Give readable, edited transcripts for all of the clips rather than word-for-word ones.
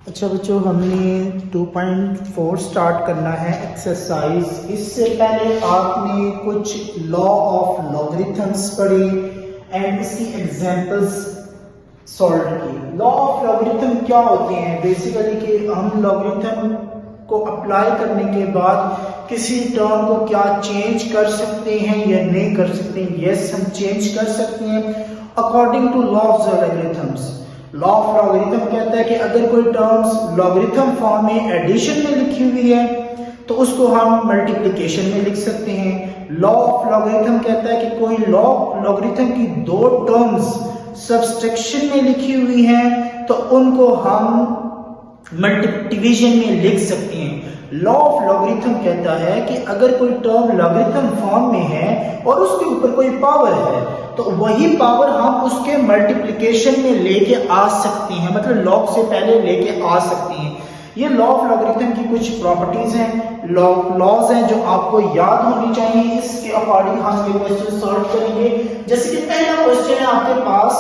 अच्छा बच्चों, हमने 2.4 स्टार्ट करना है एक्सरसाइज। इससे पहले आपने कुछ लॉ ऑफ लॉगरिथम्स पढ़ी एंड इसकी एग्जांपल्स सॉल्व की। लॉ ऑफ लॉगरिथम क्या होते हैं? बेसिकली कि हम लॉगरिथम को अप्लाई करने के बाद किसी टर्म को क्या चेंज कर सकते हैं या नहीं कर सकते। यस, हम चेंज कर सकते हैं according to law of logarithms. Law of logarithm कहता है कि अगर कोई टर्म्स लॉगरिथम फॉर्म में एडिशन में लिखी हुई है तो उसको हम मल्टीप्लिकेशन में लिख सकते हैं। लॉ ऑफ लॉगरिथम कहता है कि कोई लॉगरिथम की दो टर्म्स सब्सट्रैक्शन में लिखी हुई हैं तो उनको हम डिवीजन में लिख सकते हैं। लॉ ऑफ लॉगरिथम कहता है कि अगर कोई टर्म लॉगरिथम फॉर्म में है और उसके ऊपर कोई पावर है तो वही पावर हम उसके मल्टीप्लिकेशन में लेके आ सकते हैं, मतलब लॉग से पहले लेके आ सकते हैं। ये लॉ ऑफ लॉगरिथम की कुछ प्रॉपर्टीज हैं, लॉज हैं जो आपको याद होनी चाहिए। इसके अकॉर्डिंग हम ये क्वेश्चन सॉल्व करेंगे। जैसे कि पहला क्वेश्चन है आपके पास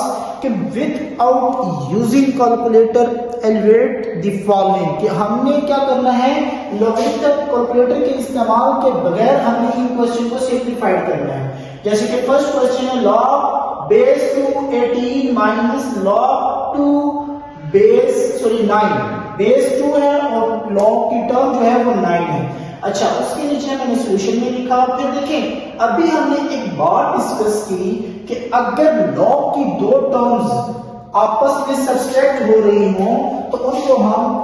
कि without using calculator elevate the following, कि हमने क्या करना है, लॉगरिथम कैलकुलेटर के इस्तेमाल के बगैर हमने इन क्वेश्चन को सिंप्लीफाइड करना है। जैसे कि फर्स्ट क्वेश्चन है log base 2 18 minus log 2 base 9। Base 2 है और log की टर्म जो है वो 9 है। अच्छा, उसके नीचे मैंने सॉल्यूशन में लिखा। फिर देखें, अभी हमने एक बात डिस्कस की कि अगर log की दो टर्म्स आपस में सब्सट्रैक्ट हो रही हो तो उनको हम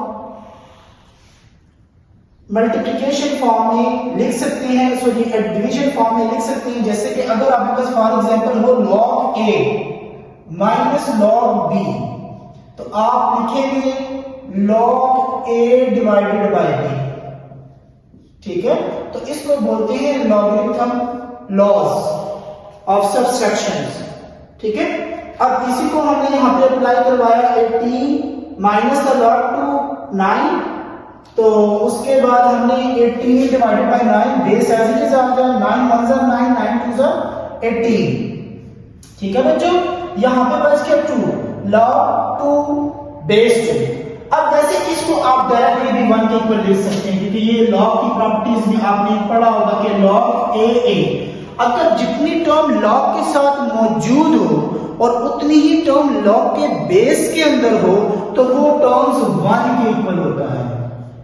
मल्टीप्लिकेशन फॉर्म में लिख सकते हैं, सॉरी डिवीजन फॉर्म में लिख सकते हैं। जैसे कि अगर आपके पास फॉर एग्जांपल हो log a minus log b तो आप लिखेंगे log a divided by b। ठीक है, तो इसको बोलते हैं लॉगरिथम लॉज ऑफ सब्सट्रैक्शंस। ठीक है, अब इसी को हमने यहां पे अप्लाई करवाया 18 माइनस का log 2 9, तो उसके बाद हमने 18 divided by 9 base as it is आ गया 9 1 जा 9 9 2 जा 18। ठीक है बच्चों, यहां पे बच गया 2 log 2 बेस 2। अब वैसे इसको आप डायरेक्टली भी 1 के इक्वल लिख सकते हैं क्योंकि ये log की प्रॉपर्टीज में आपने पढ़ा होगा कि log a अगर जितनी टर्म log के साथ मौजूद हो और उतनी ही टर्म log के बेस के अंदर हो तो वो टर्म्स 1 के इक्वल होता है।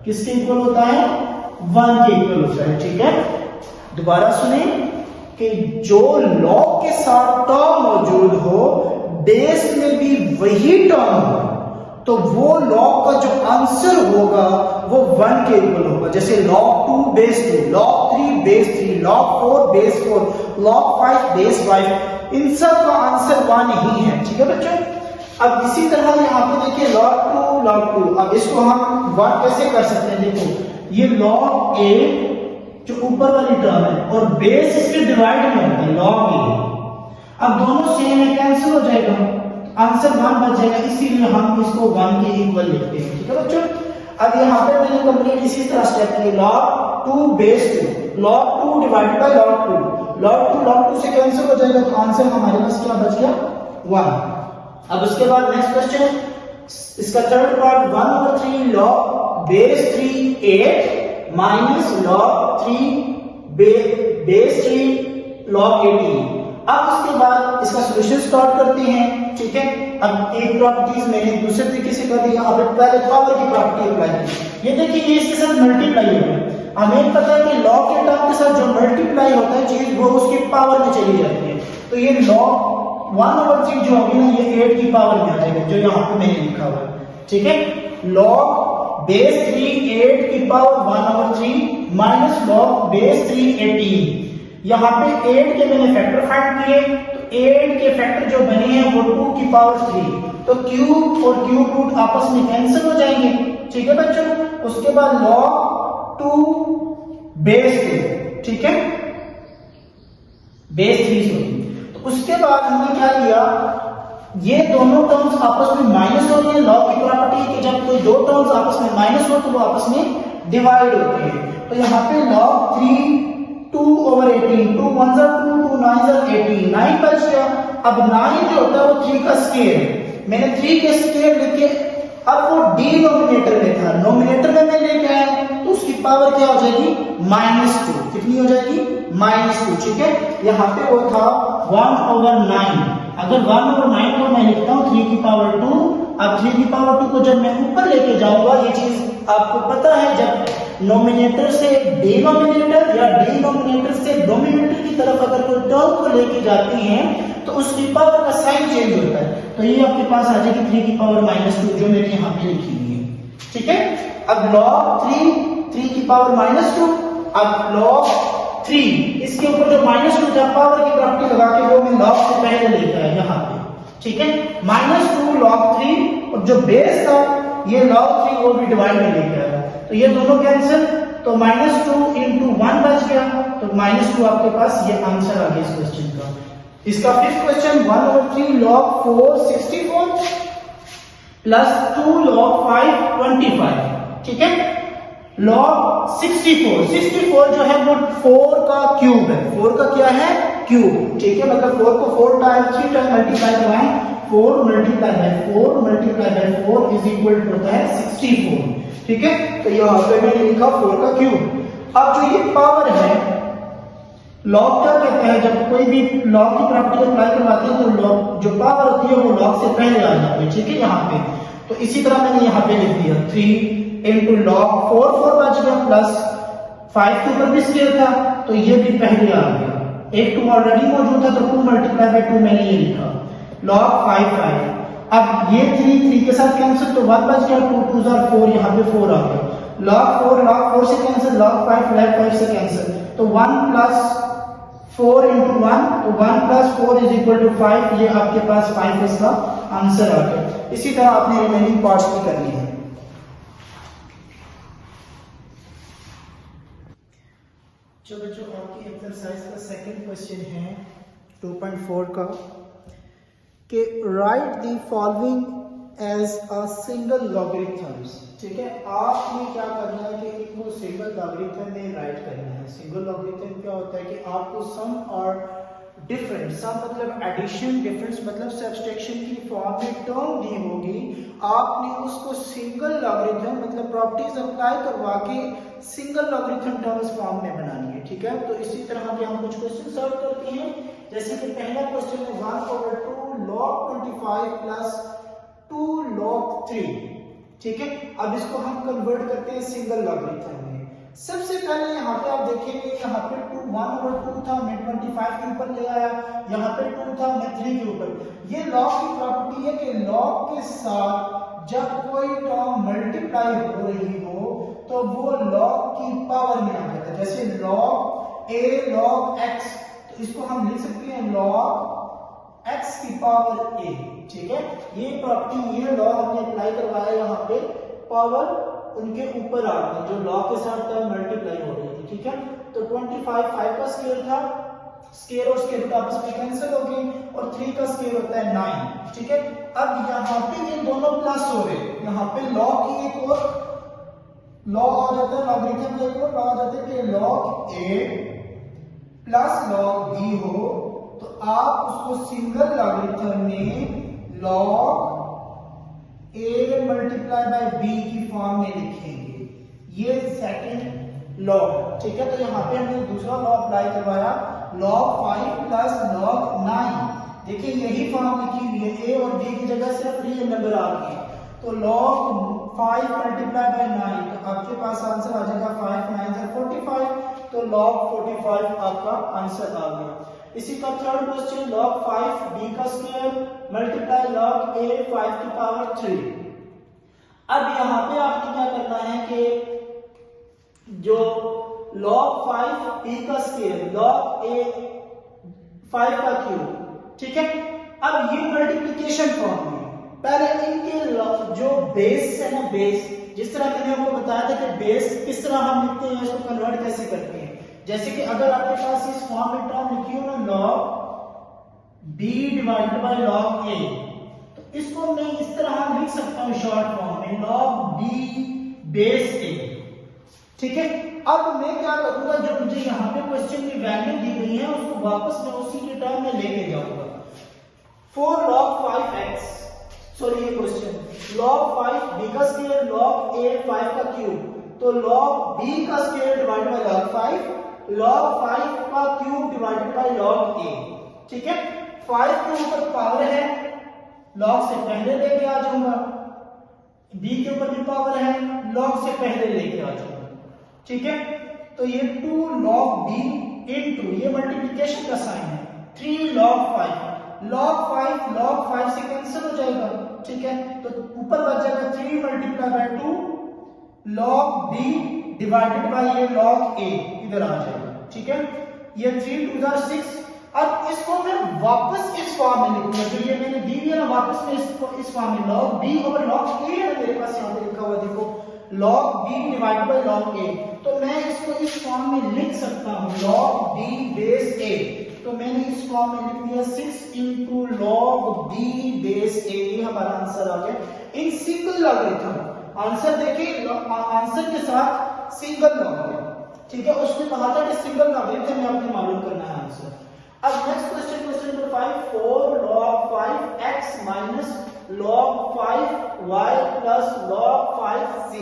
किसके इक्वल होता है? 1 के इक्वल होता है। ठीक है, दोबारा सुने कि जो log के साथ टर्म मौजूद हो बेस में भी वही टर्म हो तो वो log का जो आंसर होगा वो 1 के इक्वल होगा। जैसे log 2 base 2, log 3 base 3, log 4 base 4, log 5 base 5, इन सब का आंसर 1 ही है। ठीक है बच्चों, अब इसी तरह यहाँ पे देखिए log 2। अब इसको हम 1 कैसे कर सकते हैं? देखो, ये log a जो ऊपर वाली टर्म है और बेस इसके डिवाइड में होता है log a। अब दोनों सेम है, कैंसिल हो जाएगा, आंसर 1 बच जाएगा, इसीलिए हम इसको 1 के इक्वल लिखते हैं। ठीक है बच्चों, अब यहाँ पे मैंने कंप्लीट इसी तरह स्टेप किए log 2 base 2, log 2 divided by log 2, log 2 से कैंसिल हो जाएगा तो आंसर हमारे पास क्या बच गया? 1। अब उसके बाद नेक्स्ट क्वेश्चन, इसका third part 1/3 log base 3 8 minus log 3 base 3 log 18। अब उसके बाद इसका सॉल्यूशन स्टार्ट करते हैं। ठीक है, अब एक प्रॉपर्टीज मैंने दूसरे तरीके से कर दिया, अब पहले पावर की प्रॉपर्टी अप्लाई की। ये देखिए, ये इसके साथ मल्टीप्लाई हो गया। हमें पता है कि log के टर्म के साथ जो मल्टीप्लाई होता है चीज वो उसकी पावर में चली जाती है, तो ये log 1/3 जो होगी ना ये 8 की पावर में आ जाएगा, जो यहाँ पे मैंने लिखा हुआ है। ठीक है, log बेस 3 8 की पावर 1/3 माइनस log बेस 3 18। यहाँ पे 8 के मैंने फैक्टर फाइंड किए तो 8 के फैक्टर जो बने हैं वो 2 की पावर 3, तो क्यूब और क्यूब रूट आपस में कैंसिल हो जाएंगे। ठीक है बच्चों, उसके बाद log 2 बेस 2, ठीक है, बेस 3। तो उसके बाद हमने क्या किया, ये दोनों टर्म्स आपस में माइनस हो रही है। लॉग की प्रॉपर्टी है कि जब कोई दो टर्म्स आपस में माइनस हो तो वो आपस में डिवाइड होती है। तो यहाँ पे log 3 2/18, 2 1 2 2 9 18, 9 बच गया। अब 9 जो होता है वो 3 का स्क्वायर है, मैंने 3 के स्क्वायर लेके अब वो डिनोमिनेटर में था, नोमिनेटर में मैं लेके आया तो उसकी पावर क्या हो जाएगी -2। कितनी हो जाएगी -2। ठीक है, यहाँ पे वो था 1/9। अगर 1/9 को मैं लिखता हूँ 3 की पावर 2। अब 3 की पावर 2 को जब मैं ऊपर लेके जाऊंगा, ये चीज आपको पता है, जब नोमिनेटर से डिनोमिनेटर या डिनोमिनेटर से डोमिनेटर की तरफ अगर कोई टर्म को लेके जाते हैं तो उसकी पावर का साइन चेंज होता है। तो ये आपके पास आ जाएगी 3 की पावर -2 जो मैंने यहाँ पे लिखी हुई है। ठीक है, अब log 3 की पावर -2। अब log 3 इसके ऊपर जो -2 था पावर की प्रॉपर्टी लगा के वो मैं log से पहले लेकर आया यहाँ पे। ठीक है, -2 log 3 और जो बेस था ये log 3 वो भी डिवाइड में लेकर आया, तो ये दोनों कैंसिल, तो -2 into 1 बच गया, तो -2 आपके पास ये आंसर आ गया इस क्वेश्चन का। इसका fifth question 1/3 log 4 64 plus 2 log 5 25। ठीक है, log 64 जो है वो 4 का क्यूब है। 4 का क्या है क्यूब। ठीक है, मतलब 4 को 3 टाइम मल्टीप्लाई करवाएं, 4 multiply by 4 is equal to होता है 64। ठीक है, तो यहाँ पे मैंने लिखा 4 का क्यूब। अब जो ये पावर है, लॉग क्या कहता है, जब कोई भी लॉग की प्रॉपर्टी अप्लाई करवाते हैं तो लॉग जो पावर होती है वो लॉग से पहले आ जाती है। ठीक है, यहाँ पे तो इसी तरह मैंने यहाँ पे लिख दिया 3 into log 4 बच गया, प्लस 5 के ऊपर भी स्केयर था तो ये भी पहले आ गया। एक 2 ऑलरेडी मौजूद था तो 2 मल्टीप्लाई बाय 2 मैंने ये लिखा, log 5। अब ये 3 के साथ कैंसिल तो 1 बच गया, 2 2 are 4, यहाँ पे 4 आ गया, log 4 से कैंसिल, log 5 से कैंसिल, तो 1 प्लस 4 into 1, तो 1 प्लस 4 इज इक्वल टू 5। ये आपके पास 5 इसका आंसर आ गया। इसी तरह आपने रिमेनिंग पार्ट्स भी करनी है। जो बच्चों आपकी एक्सरसाइज का सेकंड क्वेश्चन है 2.4 का, कि write the following as a single logarithms. ठीक है, आपने क्या करना है कि इनको सिंगल लॉगरिथम में राइट करना है। सिंगल लॉगरिथम क्या होता है कि आपको सम और डिफरेंट, सम मतलब एडिशन, डिफरेंस मतलब सब्सट्रैक्शन की फॉर्म में टर्म दी होगी, आपने उसको सिंगल लॉगरिथम मतलब प्रॉपर्टीज अप्लाई करवा के सिंगल लॉगरिथम टर्म्स फॉर्म में बनानी है। ठीक है, तो इसी तरह के हम कुछ क्वेश्चन सॉल्व करते हैं। जैसे कि पहला क्वेश्चन है 1/2 log 25 प्लस 2 log 3। ठीक है, अब इसको हम कन्वर्ट करते हैं सिंगल लॉगरिथम में। सबसे पहले यहाँ पे आप देखेंगे, यहाँ पे 1/2 था, मैं 25 के ऊपर ले आया, यहाँ पे 2 था, मैं 3 के ऊपर। ये लॉग की प्रॉपर्टी है कि लॉग के साथ जब कोई टर्म मल्टीप्लाई हो रही हो तो वो लॉग की पावर में आ जाता है। जैसे log a log x, तो इसको हम लिख सकते हैं log x की पावर a। ठीक है, ये प्रॉपर्टी, ये लॉ हमने अप्लाई करवाया यहाँ पे, पावर उनके ऊपर आ गई जो लॉ के साथ टर्म मल्टीप्लाई हो रही थी। ठीक है, तो 25 5 का स्क्वायर था, स्क्वायर और स्क्वायर आपस में कैंसिल हो गई, और 3 का स्क्वायर होता है 9। ठीक है, अब यहाँ पे ये दोनों प्लस हो रहे, यहाँ पे लॉ की एक और लॉ आ जाता है, लॉगरिथम का एक और लॉ आ जाता है कि log a plus log b हो तो आप उसको सिंगल लॉगरिथम में log a multiply by b की फॉर्म में लिखेंगे। ये सेकंड लॉ। ठीक है, तो यहाँ पे हमने दूसरा लॉ अप्लाई करवाया, log 5 प्लस log 9। देखिए यही फॉर्म लिखी हुई है, a और b की जगह सिर्फ रियल नंबर आ गए, तो log 5 मल्टीप्लाई बाय 9, तो आपके पास आंसर आ जाएगा 5 9 45, तो log 45 आपका आंसर आ गया। इसी का थर्ड क्वेश्चन log 5 b का स्क्वायर मल्टीप्लाई log a 5 की पावर 3। अब यहाँ पे आपको क्या करना है कि जो log 5 b का स्क्वायर log a 5 का क्यूब। ठीक है, अब ये मल्टीप्लिकेशन फॉर्म में पहले इनके जो बेस है ना, बेस जिस तरह मैंने आपको बताया था कि बेस किस तरह हम लिखते हैं, इसको कन्वर्ट कैसे करते हैं। जैसे कि अगर आपके पास इस फॉर्म में टर्म लिखी हो ना log b divided by log a, तो इसको मैं इस तरह लिख सकता हूं शॉर्ट फॉर्म में log b बेस a। ठीक है, अब मैं क्या करूंगा, जो मुझे यहाँ पे क्वेश्चन में वैल्यू दी गई है उसको वापस मैं उसी के टर्म में लेके जाऊंगा। 4 log 5x, सॉरी ये क्वेश्चन log 5 b का स्क्वायर log a 5 का क्यूब, तो log b का square divided by log 5, log 5 का cube divided by log a। ठीक है, 5 के ऊपर पावर है, log से पहले लेके आ जाऊंगा, b के ऊपर भी पावर है, log से पहले लेके आ जाऊंगा। ठीक है, तो ये 2 log b इनटू, ये मल्टीप्लिकेशन का साइन है, 3 log 5, log 5 से कैंसिल हो जाएगा। ठीक है, तो ऊपर बच जाएगा 3 multiply by 2 log b divided by ये log a इधर आ जाएगा। ठीक है, ये 3 2 are 6। अब इसको मैं वापस इस फॉर्म में लिखूंगा, जो ये मैंने दी हुई है ना, वापस मैं इसको इस फॉर्म में log b over log a है मेरे पास यहाँ पे लिखा हुआ, देखो log b divided by log a, तो मैं इसको इस फॉर्म में लिख सकता हूँ log b बेस a। तो मैंने इस फॉर्म में लिख दिया 6 into log b base a, ये हमारा आंसर आ गया इन सिंगल लॉगरिथम। आंसर देखिए, आंसर के साथ सिंगल लॉग है। ठीक है, उसने कहा था कि सिंगल लॉगरिथम में आपने मालूम करना है आंसर। अब next question, question number 5, 4 log 5x minus log 5y plus log 5c।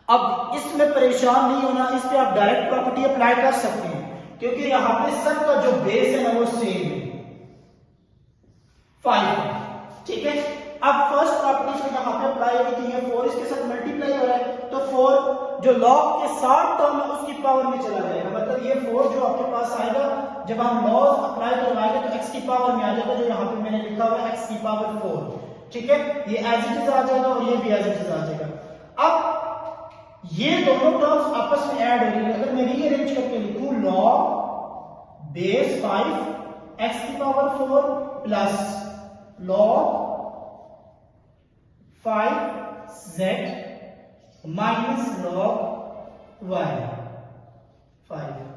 अब इसमें परेशान नहीं होना, इस पे आप डायरेक्ट प्रॉपर्टी अप्लाई कर सकते हैं, क्योंकि यहां पे सबका जो बेस है ना वो सेम है, 5। ठीक है, अब फर्स्ट प्रॉपर्टी से यहां पे अप्लाई होगी कि ये 4 इसके साथ मल्टीप्लाई हो रहा है, तो 4 जो log के साथ टर्म है उसकी पावर में चला जाएगा, मतलब ये 4 जो आपके पास आएगा जब हम लॉज अप्लाई करवाएंगे तो x की पावर में आ जाएगा, जो यहां पे मैंने लिखा हुआ है x की पावर 4। ठीक है, ये एज इट इज आ जाएगा और ये भी एज इट इज आ जाएगा। अब ये दोनों टर्म्स आपस में ऐड हो रही है, अगर मैं रीअरेंज करके लिखूं log बेस 5 x की power 4 plus log 5z minus log y 5।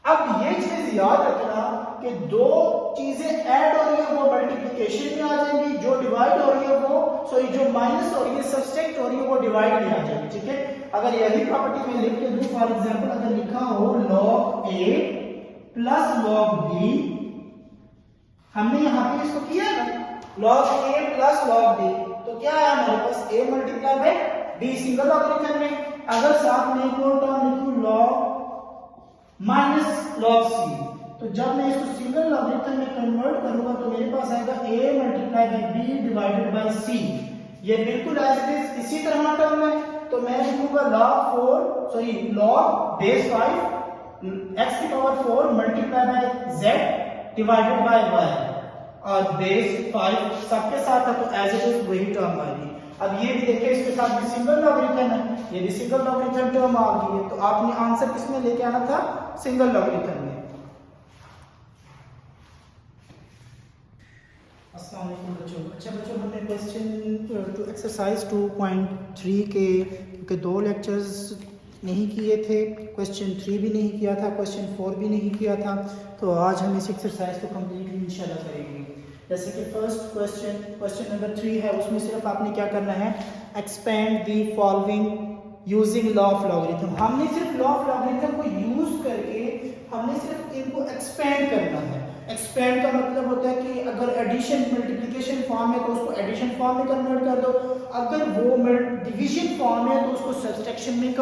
अब ये चीज याद रखना कि दो चीजें ऐड हो रही है वो मल्टीप्लिकेशन में आ जाएंगी, जो डिवाइड हो रही है वो जो माइनस हो रही है सब्सट्रैक्ट हो रही है वो डिवाइड में आ जाएगी। ठीक है, अगर यही प्रॉपर्टी में लिख के दूं, फॉर एग्जांपल अगर लिखा हो log a plus log b, हमने यहां पे इसको किया ना log a plus log b, तो क्या है हमारे पास a multiply by b single logarithm में। अगर साथ में एक और टर्म लिखूं log माइनस log c, तो जब मैं इसको सिंगल लॉगरिथम में कन्वर्ट करूंगा तो मेरे पास आएगा a multiply by b divided by c। ये बिल्कुल एज इट इज इसी तरह टर्म है, तो मैं लिखूंगा log बेस 5 x की power 4 multiply bye z divided by y, और बेस 5 सबके साथ है तो एज इट इज वही टर्म आएगी। अब ये भी देखिए, इसके साथ भी सिंगल लॉगरिथम है, ये भी सिंगल लॉगरिथम टर्म आ गई है, तो आपने आंसर किसमें लेके आना था, सिंगल लॉगरिथम में। अस्सलाम वालेकुम बच्चों। अच्छा बच्चों, हमने क्वेश्चन टू एक्सरसाइज 2.3 के दो लेक्चर्स नहीं किए थे, क्वेश्चन 3 भी नहीं किया था, क्वेश्चन 4 भी नहीं किया था, तो आज हम इस एक्सरसाइज को कंप्लीट इंशाल्लाह करेंगे। जैसे कि फर्स्ट क्वेश्चन नंबर 3 है, उसमें सिर्फ आपने क्या करना है, expand the following using law of logarithm. हमने सिर्फ लॉ ऑफ लॉगरिथम को यूज करके हमने सिर्फ इनको एक्सपेंड करना है। एक्सपेंड का मतलब होता है कि अगर एडिशन मल्टीप्लिकेशन फॉर्म है तो उसको एडिशन फॉर्म में कन्वर्ट कर दो, अगर वो डिवीजन फॉर्म है तो उसको सब्सट्रैक्शन में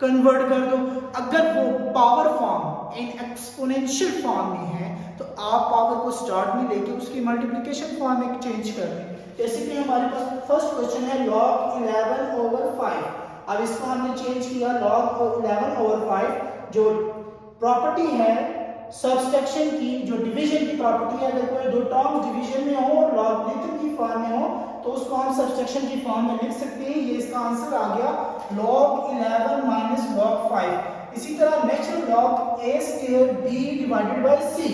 कन्वर्ट कर दो, अगर वो power form in exponential form में है तो आप पावर को स्टार्ट में लेके उसकी मल्टीप्लिकेशन फॉर्म में चेंज कर दें। जैसे कि हमारे पास फर्स्ट क्वेश्चन है log 11 ओवर 5। अब इसको हमने चेंज किया log 11 ओवर 5, जो प्रॉपर्टी है सब्सट्रैक्शन की, जो डिवीजन की प्रॉपर्टी है, अगर कोई दो टर्म डिवीजन में हो और लॉगरिथम की फॉर्म में हो तो उसको हम सब्सट्रैक्शन की फॉर्म में लिख सकते हैं। ये इसका आंसर आ गया log 11 माइनस log 5। इसी तरह natural log a square b divided by c।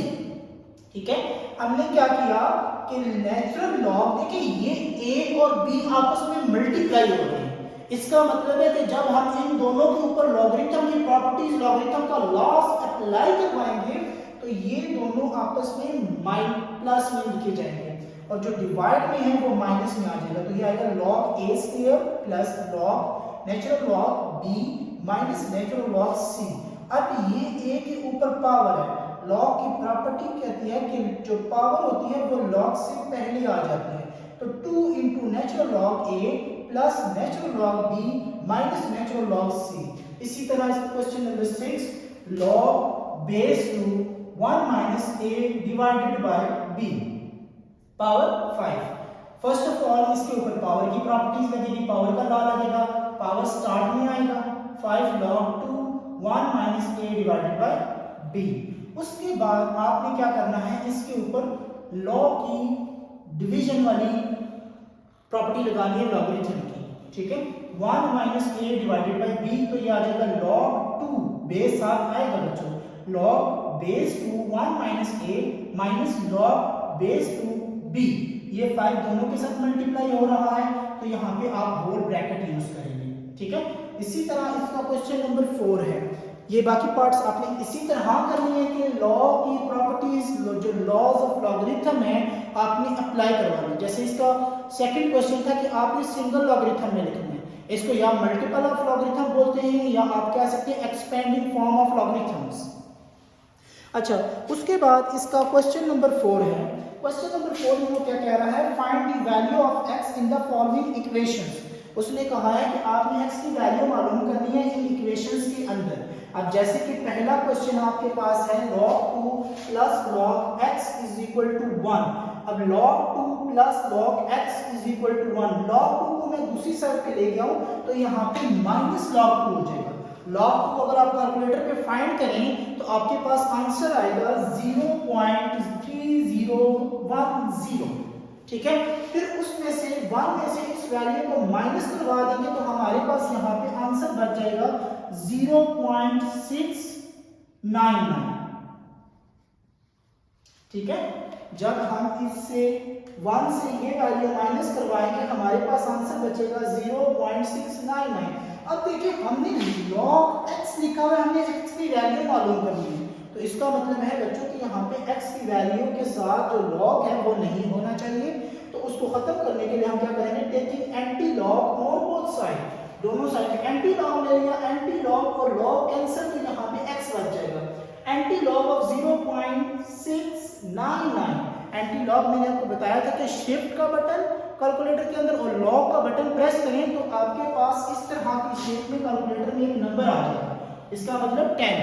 ठीक है, हमने क्या किया कि नेचुरल लॉग, देखिए ये a और b आपस में मल्टीप्लाई हो रहे हैं, इसका मतलब है कि जब हम इन दोनों के ऊपर लॉगरिथम की प्रॉपर्टीज, लॉगरिथम का लॉस अप्लाई करवाएंगे तो ये दोनों आपस में प्लस में लिखे जाएंगे और जो डिवाइड में है वो माइनस में आ जाएगा, तो ये आएगा log a square plus log natural log b minus natural log c। अब ये a के ऊपर पावर है, लॉग की प्रॉपर्टी कहती है कि जो पावर होती है वो लॉग से पहले आ जाती है, तो 2 into natural log a plus natural log b minus natural log c. इसी तरह question number 6 log base two 1 minus a divided by b power 5। First of all इसके ऊपर पावर की प्रॉपर्टीज लगेगी, पावर का लॉ लगेगा, पावर स्टार्ट में आएगा 5 log 2 1 minus a divided by b. उसके बाद आपने क्या करना है, इसके ऊपर लॉ की डिवीजन वाली प्रॉपर्टी लगानी है लॉगरिथम की, ठीक है। 1 minus a divided by b, तो ये आ जाएगा log 2 बेस साथ आएगा बच्चों, log base two 1 minus a minus log base two b. ये 5 दोनों के साथ मल्टीप्लाई हो रहा है, तो यहाँ पे आप होल ब्रैकेट यूज करेंगे, ठीक है। इसी तरह इसका क्वेश्चन नंबर 4 है। ये बाकी पार्ट्स आपने इसी तरह करनी है कि लॉ की प्रॉपर्टीज जो लॉज ऑफ लॉगरिथम है आपने अप्लाई करवानी। जैसे इसका सेकंड क्वेश्चन था कि आपने सिंगल लॉगरिथम में लिखना है, इसको या मल्टीपल ऑफ लॉगरिथम बोलते हैं या आप कह सकते हैं एक्सपेंडिंग फॉर्म ऑफ लॉगरिथम्स। अच्छा, उसके बाद इसका क्वेश्चन नंबर 4 है। क्वेश्चन नंबर 4 में वो क्या कह रहा है, find the value of x in the following equations. उसने कहा है कि आपने x की वैल्यू मालूम करनी है इन इक्वेशंस के अंदर। अब जैसे कि पहला क्वेश्चन आपके पास है log 2 plus log x is equal to 1। अब log 2 plus log x is equal to 1, log 2 को मैं दूसरी साइड पे ले गया हूं तो यहाँ पे माइनस log 2 हो जाएगा। log 2 को अगर आप कैलकुलेटर पे फाइंड करें तो आपके पास आंसर आएगा 0.3010, ठीक है। फिर उसमें से 1 में से इस वैल्यू को माइनस करवा देंगे तो हमारे पास यहाँ पे आंसर बच जाएगा 0.699, ठीक है। जब हम इससे 1 से ये वैल्यू माइनस करवाएंगे हमारे पास आंसर बचेगा 0.699। अब देखिए हमने log x लिखा हुआ है, हमने x की वैल्यू मालूम करनी है, तो इसका मतलब है बच्चों कि यहाँ पे x की वैल्यू के साथ जो log है वो नहीं होना चाहिए। तो उसको खत्म करने के लिए हम क्या करेंगे, taking anti log on both side, दोनों साइड एंटी लॉग ले लिया, एंटी लॉग और log कैंसिल, तो यहाँ पे x बच जाएगा। Anti log of 0.699, anti log मैंने आपको बताया था कि शिफ्ट का बटन कैलकुलेटर के अंदर और लॉग का बटन प्रेस करें तो आपके पास इस तरह की शेप में कैलकुलेटर में एक नंबर आ जाएगा, इसका मतलब 10।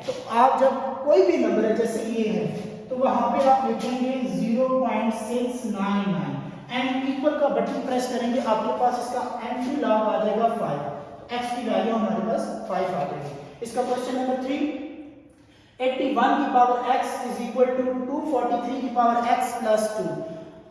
तो आप जब कोई भी नंबर है जैसे ये है तो वहां पे आप लिखेंगे 0.699 एंड इक्वल का बटन प्रेस करेंगे, आपके पास इसका एंटी लॉग आ जाएगा 5, x की वैल्यू हमारे पास 5 आ जाएगी। इसका क्वेश्चन नंबर 3, 81 की power x is equal to 243 की पावर x प्लस 2।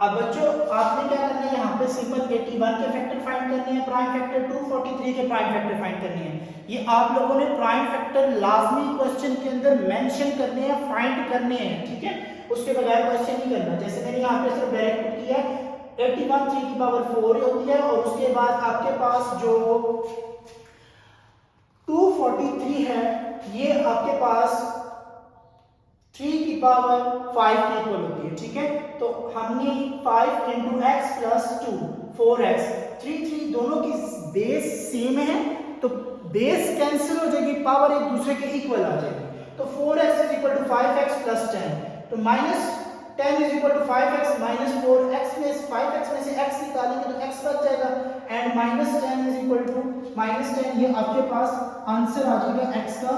अब बच्चों आपने क्या करना है, यहाँ पे सिंपल 81 के फैक्टर फाइंड करने हैं, प्राइम फैक्टर 243 के प्राइम फैक्टर फाइंड करने हैं। ये आप लोगों ने प्राइम फैक्टर लाजमी क्वेश्चन के अंदर मेंशन करने हैं, फाइंड करने हैं, ठीक है। उसके बगैर क्वेश्चन नहीं करना। जैसे मैंने यहाँ पे सिर्फ डायरेक्ट पुट किया 81 3 की पावर 4 होती है और उसके बाद आपके पास जो 243 है ये आपके पास 3 की पावर 5 के इक्वल होती है, ठीक है। तो हमने 5 इंटू एक्स प्लस 2 4x 3 दोनों की बेस सेम है तो बेस कैंसिल हो जाएगी, पावर एक दूसरे के इक्वल आ जाएगी। तो 4x is equal to 5x plus 10, तो minus 10 is equal to 5x minus 4x में 5x में से x निकालेंगे तो x बच जाएगा and minus 10 is equal to minus 10, ये आपके पास आंसर आ जाएगा x का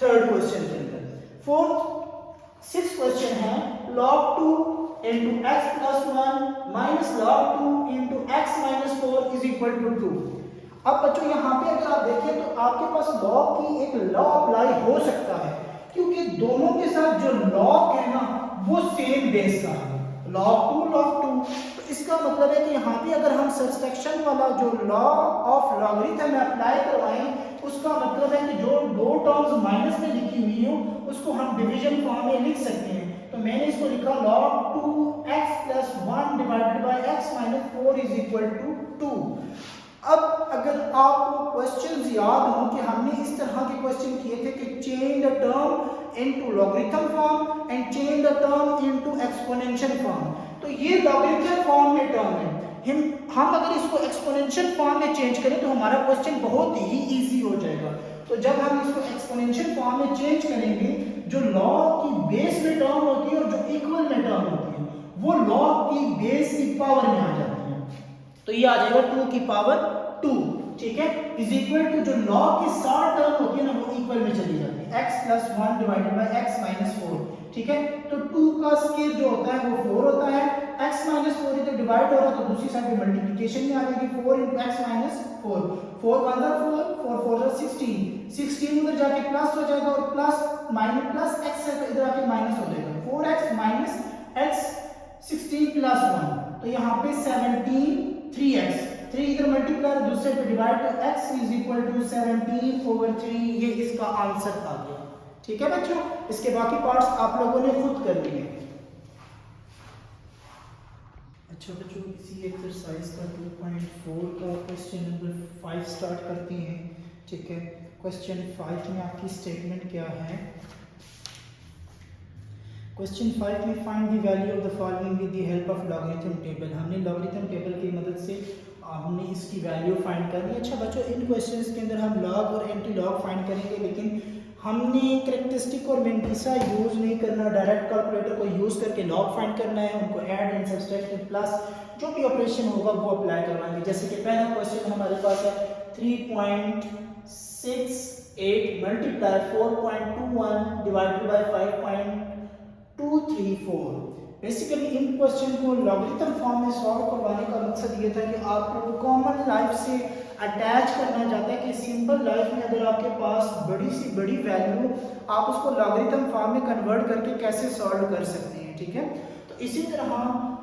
थर्ड क्वेश्चन के अंदर। फोर्थ 6th क्वेश्चन है log 2 into x plus 1 minus log 2 into x minus 4 is equal to 2। अब बच्चों यहाँ पे अगर आप देखें तो आपके पास log की एक लॉ अप्लाई हो सकता है क्योंकि दोनों के साथ जो log है ना वो सेम बेस का है, log 2 तो इसका मतलब है कि यहाँ पे अगर हम सब्सट्रैक्शन वाला जो लॉ ऑफ लॉगरिथम अप्लाई करवाएं उसका मतलब है कि जो दो टर्म्स माइनस में लिखी हुई हो उसको हम डिवीजन फॉर्म में लिख सकते हैं। तो मैंने इसको लिखा log 2x plus 1 divided by x minus 4 is equal to 2। अब अगर आपको क्वेश्चंस याद हो कि हमने इस तरह के क्वेश्चन किए थे कि change the term into logarithm form and change the term into exponential form, तो ये लॉगरिथम फॉर्म में टर्म है, हम अगर इसको एक्सपोनेंशियल फॉर्म में चेंज करें तो हमारा क्वेश्चन बहुत ही इजी हो जाएगा। तो जब हम इसको एक्सपोनेंशियल फॉर्म में चेंज करेंगे जो लॉग की बेस में टर्म होती है और जो इक्वल में टर्म होती है वो लॉग की बेस की पावर में आ जाती है। तो ये आ जाएगा 2 की पावर 2, ठीक है, इज इक्वल टू जो लॉग के साथ टर्म होती है ना वो इक्वल में चली जाती है, x plus 1 divided by x minus 4, ठीक है। तो 2 का स्क्वायर जो होता है वो 4 होता है, x माइनस 4 इधर डिवाइड हो रहा है तो दूसरी साइड पे मल्टीप्लिकेशन में आ जाएगी, 4 into x माइनस 4, 4 1 4, 4 4 16, 16 उधर जाके प्लस हो जाएगा और प्लस माइनस प्लस x है तो इधर आके माइनस हो जाएगा, 4x माइनस x 16 प्लस 1, तो यहाँ पे 17 3x, 3 इधर मल्टीप्लाई दूसरे पे डिवाइड, तो x इज इक्वल टू 17/3, ये इसका आंसर आ गया, ठीक है बच्चों। इसके बाकी पार्ट्स आप लोगों ने खुद कर लिए। अच्छा बच्चों, इसी एक्सरसाइज का 2.4 का क्वेश्चन नंबर 5 स्टार्ट करते हैं, ठीक है। क्वेश्चन 5 में आपकी स्टेटमेंट क्या है? क्वेश्चन 5 में find the value of the following with the help of logarithm table. हमने लॉगरिथम टेबल की मदद से हमने इसकी वैल्यू फाइंड करनी है। अच्छा बच्चों, इन क्वेश्चंस के अंदर हम लॉग और एंटी लॉग फाइंड करेंगे, लेकिन हमने कैरेक्टरिस्टिक और मेंटिसा यूज नहीं करना, डायरेक्ट कैलकुलेटर को यूज करके लॉग फाइंड करना है, उनको ऐड एंड सब्सट्रैक्ट प्लस जो भी ऑपरेशन होगा वो अप्लाई करवाएंगे। जैसे कि पहला क्वेश्चन हमारे पास है 3.68 multiply 4.21 divided by 5.234। Basically in question को लॉगरिथम फॉर्म में सॉल्व करवाने का मकसद ये था कि आप लोग कॉमन लाइफ से अटैच करना चाहते हैं कि सिंपल लाइफ में अगर आपके पास बड़ी सी बड़ी वैल्यू आप उसको लॉगरिथम फॉर्म में कन्वर्ट करके कैसे सॉल्व कर सकते हैं, ठीक है। तो इसी तरह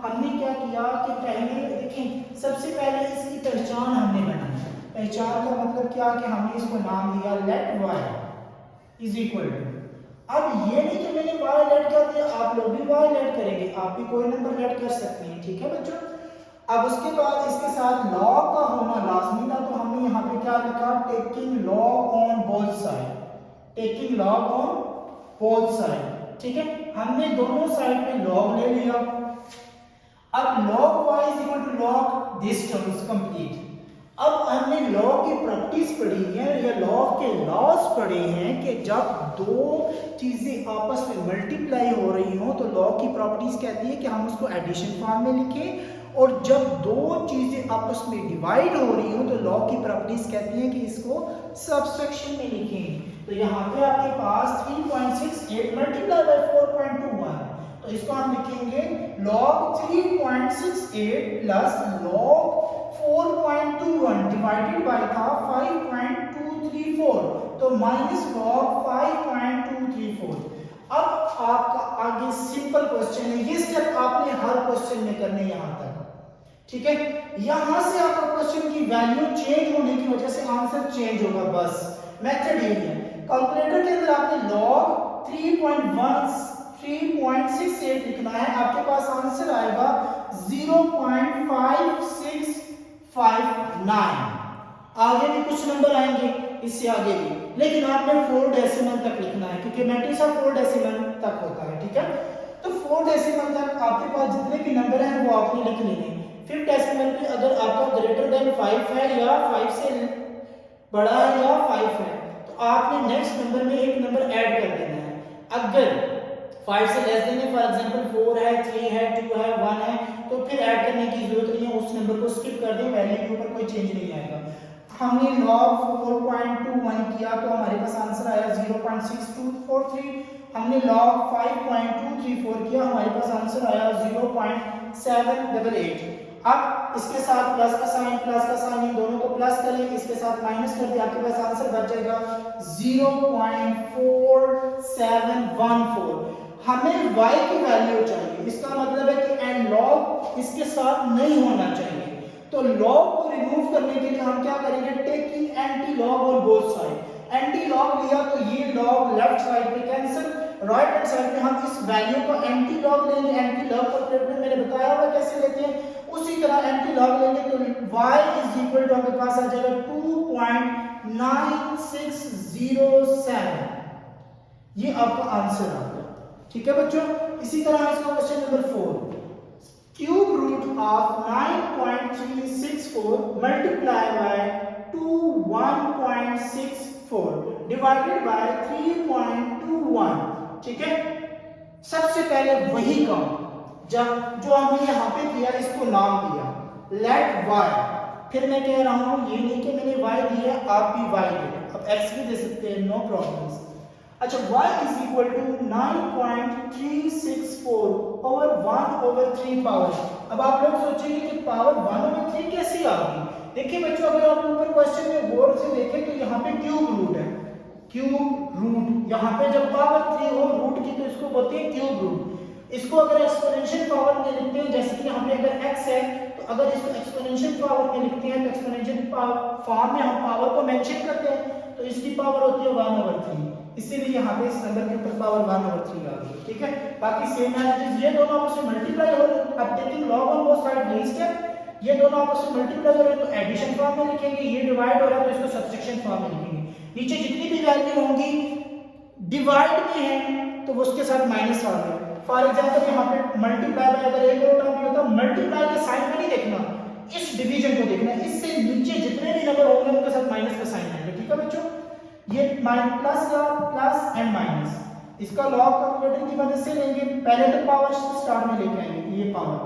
हमने क्या किया कि पहले देखें, सबसे पहले इसकी पहचान हमने बनाई। पहचान का मतलब क्या कि हमने इसको नाम दिया let y is equal to, अब ये नहीं कि मैंने y लेट कर दिया, आप लोग भी y लेट करेंगे, आप भी कोई नंबर लेट कर सकते हैं, ठीक है बच्चों। अब उसके बाद इसके साथ लॉग का होना लाजमी था, तो हमने यहाँ पे क्या लिखा, taking log on both side, taking log on both side, ठीक है। हमने दोनों साइड पे लॉग ले लिया। अब log y is equal to log this terms complete. अब हमने लॉग की प्रॉपर्टीज पढ़ी है या लॉग के लॉज पढ़े हैं कि जब दो चीजें आपस में मल्टीप्लाई हो रही हो तो लॉग की प्रॉपर्टीज कहती है कि हम उसको एडिशन फॉर्म में लिखें, और जब दो चीजें आपस में डिवाइड हो रही हो तो लॉग की प्रॉपर्टीज कहती हैं कि इसको सब्सट्रैक्शन में लिखें। तो यहाँ पे आपके पास 3.68 मल्टीप्लाई बाय 4.21, तो इसको हम लिखेंगे log 3.68 plus log 4.21 divided by था 5.234, तो माइनस log 5.234। अब आपका आगे सिंपल क्वेश्चन है, ये स्टेप आपने हर क्वेश्चन में करने यहां तक, ठीक है। यहां से आपका क्वेश्चन की वैल्यू चेंज होने की वजह से आंसर चेंज होगा, बस मेथड यही है। कैलकुलेटर के अंदर आपने log 3.68 लिखना है, आपके पास आंसर आएगा 0.5659। आगे भी कुछ नंबर आएंगे, इससे आगे भी, लेकिन आपने 4 डेसिमल तक लिखना है क्योंकि मैट्रिक्स 4 डेसिमल तक होता है, ठीक है। तो 4 डेसिमल तक आपके पास जितने भी नंबर हैं वो आपने लिख लेने। 5 डेसिमल पे अगर आपका ग्रेटर देन 5 है या 5 से बड़ा है या 5 है तो आपने नेक्स्ट नंबर में एक नंबर ऐड कर देना है। अगर 5 से लेस देन है, फॉर एग्जांपल 4 है, 3 है, 2 है, 1 है, तो फिर ऐड करने की जरूरत नहीं है, उस नंबर को स्किप कर दें, वैल्यू के ऊपर कोई चेंज नहीं आएगा। हमने log 4.21 किया तो हमारे पास आंसर आया 0.6243। हमने log 5.234 किया, हमारे पास आंसर आया 0.788। अब इसके साथ प्लस का साइन इन दोनों को प्लस करें, इसके साथ माइनस कर दिया, आपके पास आंसर बच जाएगा 0.4714। हमें y की वैल्यू चाहिए, इसका मतलब है कि एंड log इसके साथ नहीं होना चाहिए, तो log को रिमूव करने के लिए हम क्या करेंगे, taking anti log on both side. Anti log लिया तो ये log लेफ्ट साइड पे कैंसिल, राइट हैंड साइड पे हम इस वैल्यू को एंटी लॉग लेंगे। एंटी लॉग कैलकुलेटर में मैंने बताया हुआ कैसे लेते हैं, उसी तरह एंटी लॉग लेंगे तो y इज इक्वल टू आपके पास आ जाएगा 2.9607। ये आपका आंसर आ गया, ठीक है बच्चों। इसी तरह इसका question number 4, cube root of 9.364 multiply by 1.64 divided by 3.21, ठीक है। सबसे पहले वही काम जो हमने यहाँ पे किया, इसको नाम दिया लेट वाई, फिर मैं कह रहा हूं ये नहीं कि मैंने वाई दी है आप भी वाई दे दो, अब एक्स भी दे सकते हैं, नो प्रॉब्लम्स। अच्छा y is equal to 9.364 over 1/3 power. अब आप लोग सोचेंगे कि पावर 1/3 कैसे आ गई? देखिए बच्चों, अगर आप ऊपर क्वेश्चन में गौर से देखें तो यहाँ पे क्यूब रूट है, क्यूब रूट, यहाँ पे जब पावर 3 हो रूट की तो इसको बोलते हैं क्यूब रूट। इसको अगर एक्सपोनेंशियल पावर में लिखते हैं, जैसे कि यहाँ पे अगर x है तो अगर इसको एक्सपोनेंशियल पावर में लिखते हैं तो एक्सपोनेंशियल फॉर्म में हम पावर को मेंशन करते हैं, तो इसकी पावर होती है 1/3, इसीलिए यहाँ पे इस नंबर के ऊपर पावर 1/3 आ गई। ठीक है, बाकी सेम है, ये दोनों आपस में मल्टीप्लाई हो रहे हैं, अब taking log on both side यही स्टेप, ये दोनों आपस में मल्टीप्लाई हो रहे हैं तो एडिशन फॉर्म में लिखेंगे, ये डिवाइड हो रहा है तो इसको सब्ट्रैक्शन फॉर्म में लिखेंगे। नीचे जितनी भी वैल्यू होंगी डिवाइड में है तो वो उसके साथ माइनस आ गया। फॉर एग्जांपल यहाँ पे मल्टीप्लाई बाय अगर एक और टर्म भी होता, मल्टीप्लाई के साइन में नहीं देखना, इस डिवीजन को देखना, इससे नीचे जितने भी नंबर होंगे उनके साथ माइनस का साइन आएगा। ठीक है बच्चों, ये प्लस का प्लस एंड माइनस, इसका लॉग कैलकुलेटर की मदद से लेंगे, पहले तो पावर स्टार्ट में लेके आएंगे, ये पावर,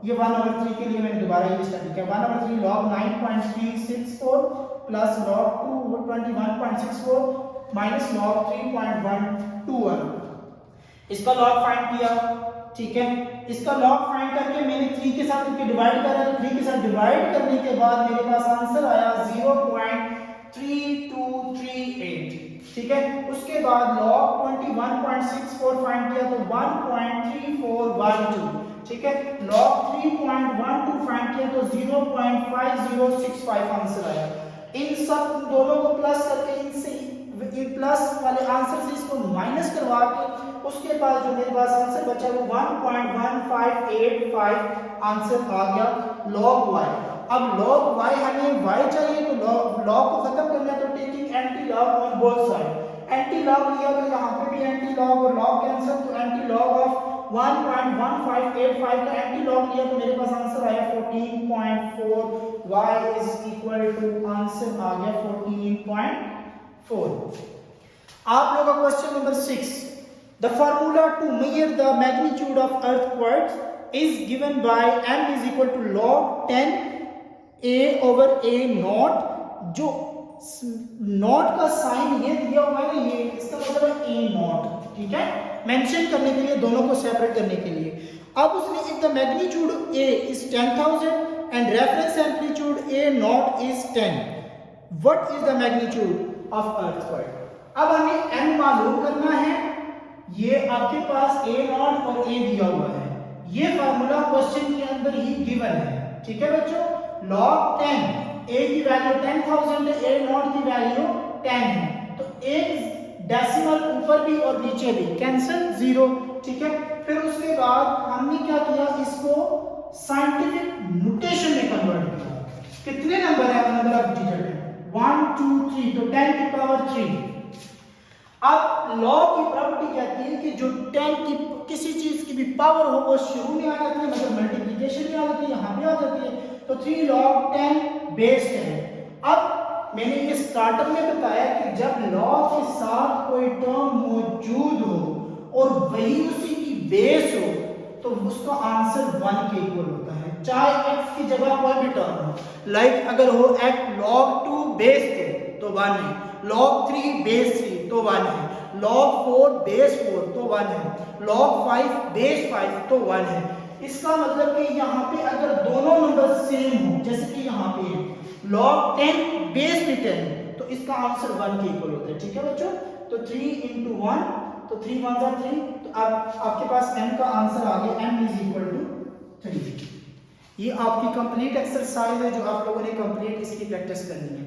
ये 1/3 के लिए मैंने दोबारा ये स्टार्ट किया, 1/3 log 9.364 plus log 21.64 minus log 3.121, इसका लॉग फाइंड किया। ठीक है, इसका लॉग फाइंड करके मैंने 3 के साथ इनके डिवाइड करा, तो 3 के साथ डिवाइड करने के बाद मेरे पास आंसर आया 0.3238। ठीक है, उसके बाद log 21.64 फाइंड किया तो 1.3412। ठीक है, log 3.12 फाइंड किया तो 0.5065 आंसर आया। इन सब दोनों को प्लस करके इनसे इन प्लस वाले आंसर से इसको माइनस करवा के उसके बाद जो मेरे पास आंसर बचा वो 1.1585 आंसर आ गया log y। अब log y हमें y चाहिए तो log को खत्म करना है तो taking anti log on both side, anti log लिया तो यहाँ पे भी एंटी लॉग और लॉग कैंसिल, तो एंटी लॉग ऑफ 1.1585 का एंटी लॉग लिया तो मेरे पास आंसर आया 14.4, y is equal to answer आ गया 14.4। आप लोगों का question number 6, the formula to measure the magnitude of earthquakes is given by m is equal to log 10 a over a naught। जो नॉट का साइन ये दिया हुआ है ना, ये इसका मतलब है a naught। ठीक है, मेंशन करने के लिए, दोनों को सेपरेट करने के लिए। अब उसने if the magnitude a is 10,000 and reference amplitude a naught is 10, what is the magnitude of earthquake? अब हमें m मालूम करना है, ये आपके पास a नॉट और a दिया हुआ है, ये फार्मूला क्वेश्चन के अंदर ही गिवन है। ठीक है बच्चों, log 10, a की वैल्यू 10,000 है, a नॉट की वैल्यू 10 है, तो एक डेसिमल ऊपर भी और नीचे भी कैंसिल 0। ठीक है, फिर उसके बाद हमने क्या किया, इसको साइंटिफिक नोटेशन में कन्वर्ट किया। कितने नंबर है, नंबर ऑफ डिजिट है 1 2 3, तो 10 की पावर 3। अब लॉ की प्रॉपर्टी कहती है कि जो 10 की किसी चीज की भी पावर हो वो शुरू में आ जाती है, मतलब मल्टीप्लिकेशन में आ जाती है, यहाँ पे आ जाती है, तो 3 log 10 बेस है। अब मैंने ये स्टार्टर में बताया कि जब लॉ के साथ कोई टर्म मौजूद हो और वही उसी की बेस हो तो उसका आंसर 1 के इक्वल होता है, चाहे x की जगह कोई भी टर्म हो। लाइक अगर हो x log 2 बेस थे तो 1 है, log 3 बेस 3 तो 1 है, log 4 बेस 4 तो 1 है, log 5 बेस 5 तो 1 है। इसका मतलब कि यहाँ पे अगर दोनों नंबर सेम हो, जैसे कि यहाँ पे log 10 बेस भी 10 तो इसका आंसर 1 के इक्वल होता है। ठीक है बच्चों, तो 3 into 1 तो 3 1 जा 3, तो आपके पास m का आंसर आ गया m इज इक्वल टू 3। ये आपकी कंप्लीट एक्सरसाइज है जो आप लोगों ने कंप्लीट इसकी प्रैक्टिस करनी है।